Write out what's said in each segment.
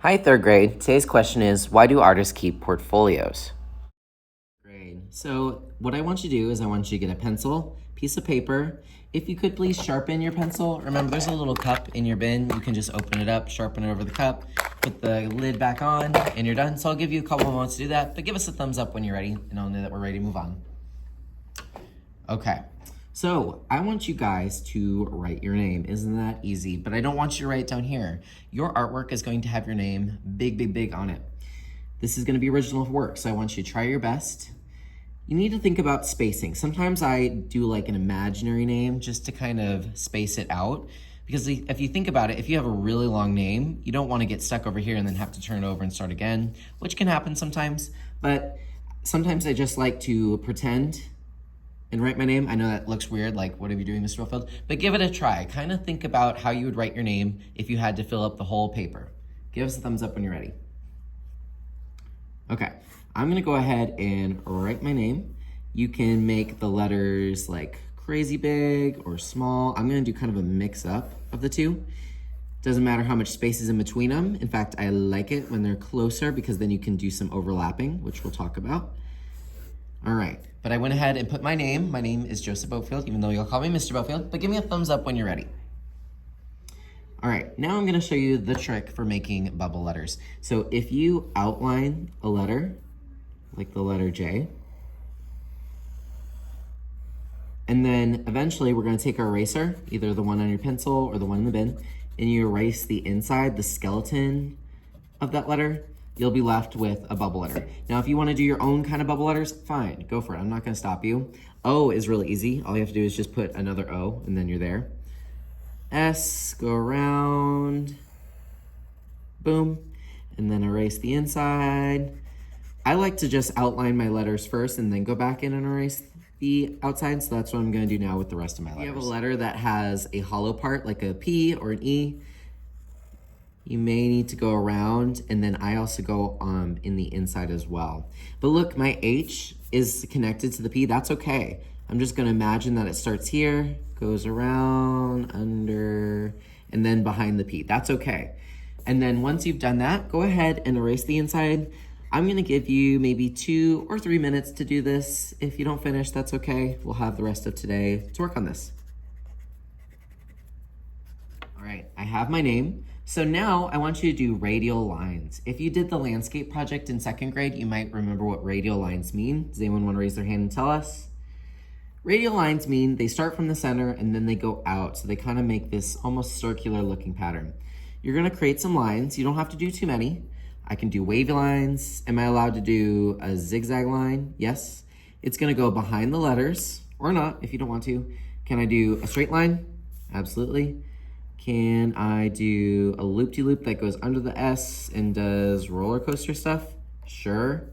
Hi, third grade. Today's question is, why do artists keep portfolios? Great. So what I want you to do is I want you to get a pencil, piece of paper. If you could please sharpen your pencil. Remember, there's a little cup in your bin. You can just open it up, sharpen it over the cup, put the lid back on, and you're done. So I'll give you a couple of moments to do that, but give us a thumbs up when you're ready, and I'll know that we're ready to move on. Okay. So I want you guys to write your name. Isn't that easy? But I don't want you to write it down here. Your artwork is going to have your name big, big, big on it. This is going to be original work, so I want you to try your best. You need to think about spacing. Sometimes I do like an imaginary name just to kind of space it out. Because if you think about it, if you have a really long name, you don't want to get stuck over here and then have to turn it over and start again, which can happen sometimes. But sometimes I just like to pretend and write my name. I know that looks weird, like what are you doing, Mr. Wilfield? But give it a try. Kind of think about how you would write your name if you had to fill up the whole paper. Give us a thumbs up when you're ready. Okay, I'm gonna go ahead and write my name. You can make the letters like crazy big or small. I'm gonna do kind of a mix up of the two. Doesn't matter how much space is in between them. In fact, I like it when they're closer because then you can do some overlapping, which we'll talk about. All right, but I went ahead and put my name. My name is Joseph Boatfield, even though you'll call me Mr. Boatfield, but give me a thumbs up when you're ready. All right, now I'm gonna show you the trick for making bubble letters. So if you outline a letter, like the letter J, and then eventually we're gonna take our eraser, either the one on your pencil or the one in the bin, and you erase the inside, the skeleton of that letter, you'll be left with a bubble letter. Now, if you wanna do your own kind of bubble letters, fine, go for it. I'm not gonna stop you. O is really easy. All you have to do is just put another O and then you're there. S, go around, boom, and then erase the inside. I like to just outline my letters first and then go back in and erase the outside, so that's what I'm gonna do now with the rest of my letters. If you have a letter that has a hollow part, like a P or an E, you may need to go around, and then I also go in the inside as well. But look, my H is connected to the P, that's okay. I'm just gonna imagine that it starts here, goes around, under, and then behind the P, that's okay. And then once you've done that, go ahead and erase the inside. I'm gonna give you maybe 2 or 3 minutes to do this. If you don't finish, that's okay. We'll have the rest of today to work on this. All right, I have my name. So now I want you to do radial lines. If you did the landscape project in 2nd grade, you might remember what radial lines mean. Does anyone want to raise their hand and tell us? Radial lines mean they start from the center and then they go out. So they kind of make this almost circular looking pattern. You're gonna create some lines. You don't have to do too many. I can do wavy lines. Am I allowed to do a zigzag line? Yes. It's gonna go behind the letters, or not if you don't want to. Can I do a straight line? Absolutely. Can I do a loop-de-loop that goes under the S and does roller coaster stuff? Sure.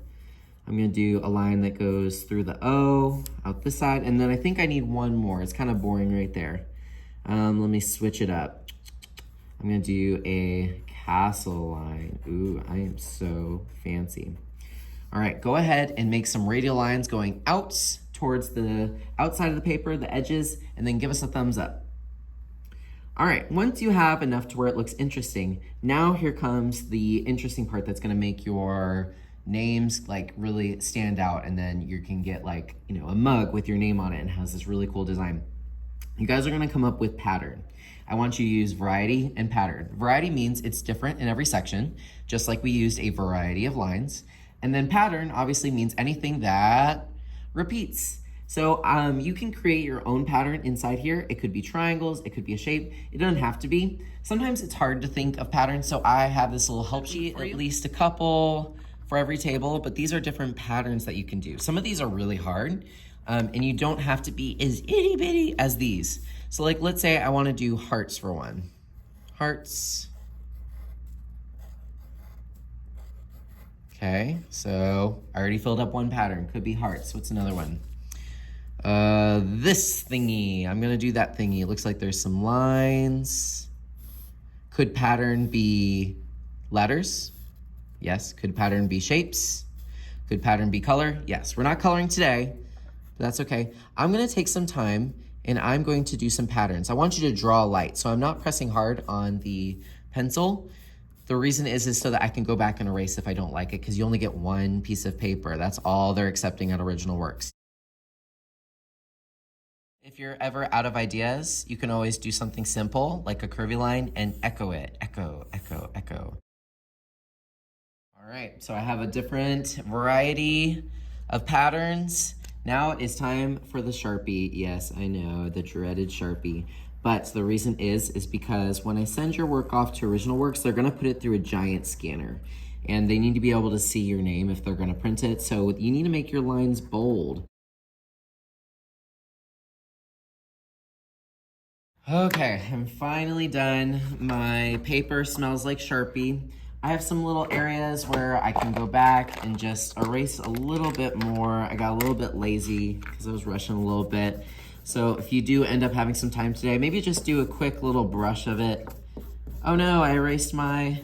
I'm gonna do a line that goes through the O, out this side, and then I think I need one more. It's kind of boring right there. Let me switch it up. I'm gonna do a castle line. Ooh, I am so fancy. All right, go ahead and make some radial lines going out towards the outside of the paper, the edges, and then give us a thumbs up. All right, once you have enough to where it looks interesting, now here comes the interesting part that's gonna make your names like really stand out, and then you can get like, you know, a mug with your name on it and has this really cool design. You guys are gonna come up with pattern. I want you to use variety and pattern. Variety means it's different in every section, just like we used a variety of lines. And then pattern obviously means anything that repeats. So you can create your own pattern inside here. It could be triangles, it could be a shape. It doesn't have to be. Sometimes it's hard to think of patterns, so I have this little help sheet, at least a couple for every table, but these are different patterns that you can do. Some of these are really hard, and you don't have to be as itty bitty as these. So like, let's say I wanna do hearts for one. Hearts. Okay, so I already filled up one pattern. Could be hearts. What's another one? This thingy. I'm gonna do that thingy. It looks like there's some lines. Could pattern be letters? Yes. Could pattern be shapes? Could pattern be color? Yes. We're not coloring today, but that's okay. I'm gonna take some time and I'm going to do some patterns. I want you to draw light. So I'm not pressing hard on the pencil. The reason is so that I can go back and erase if I don't like it, because you only get one piece of paper. That's all they're accepting at Original Works. If you're ever out of ideas, you can always do something simple like a curvy line and echo it. Echo, echo, echo. All right, so I have a different variety of patterns. Now it's time for the Sharpie. Yes, I know, the dreaded Sharpie. But the reason is because when I send your work off to Original Works, they're gonna put it through a giant scanner. And they need to be able to see your name if they're gonna print it. So you need to make your lines bold. Okay, I'm finally done. My paper smells like Sharpie. I have some little areas where I can go back and just erase a little bit more. I got a little bit lazy because I was rushing a little bit. So if you do end up having some time today, maybe just do a quick little brush of it. Oh no, I erased my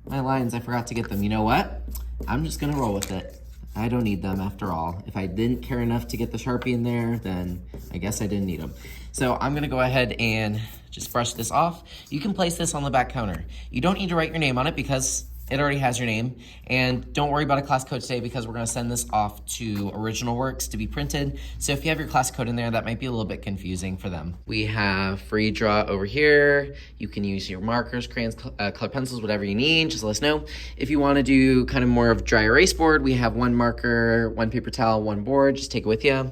lines. I forgot to get them. You know what? I'm just gonna roll with it. I don't need them after all. If I didn't care enough to get the Sharpie in there, then I guess I didn't need them. So I'm gonna go ahead and just brush this off. You can place this on the back counter. You don't need to write your name on it because it already has your name. And don't worry about a class code today because we're gonna send this off to Original Works to be printed. So if you have your class code in there, that might be a little bit confusing for them. We have free draw over here. You can use your markers, crayons, colored pencils, whatever you need, just let us know. If you wanna do kind of more of dry erase board, we have one marker, one paper towel, one board, just take it with you.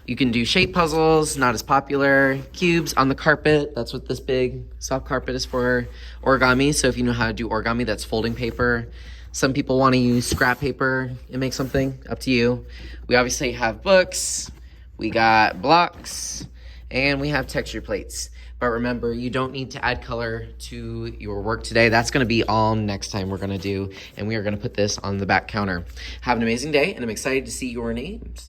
You can do shape puzzles, not as popular. Cubes on the carpet, that's what this big soft carpet is for. Origami, so if you know how to do origami, that's folding paper. Some people want to use scrap paper and make something, up to you. We obviously have books, we got blocks, and we have texture plates. But remember, you don't need to add color to your work today. That's gonna be all next time we're gonna do, and we are gonna put this on the back counter. Have an amazing day, and I'm excited to see your names.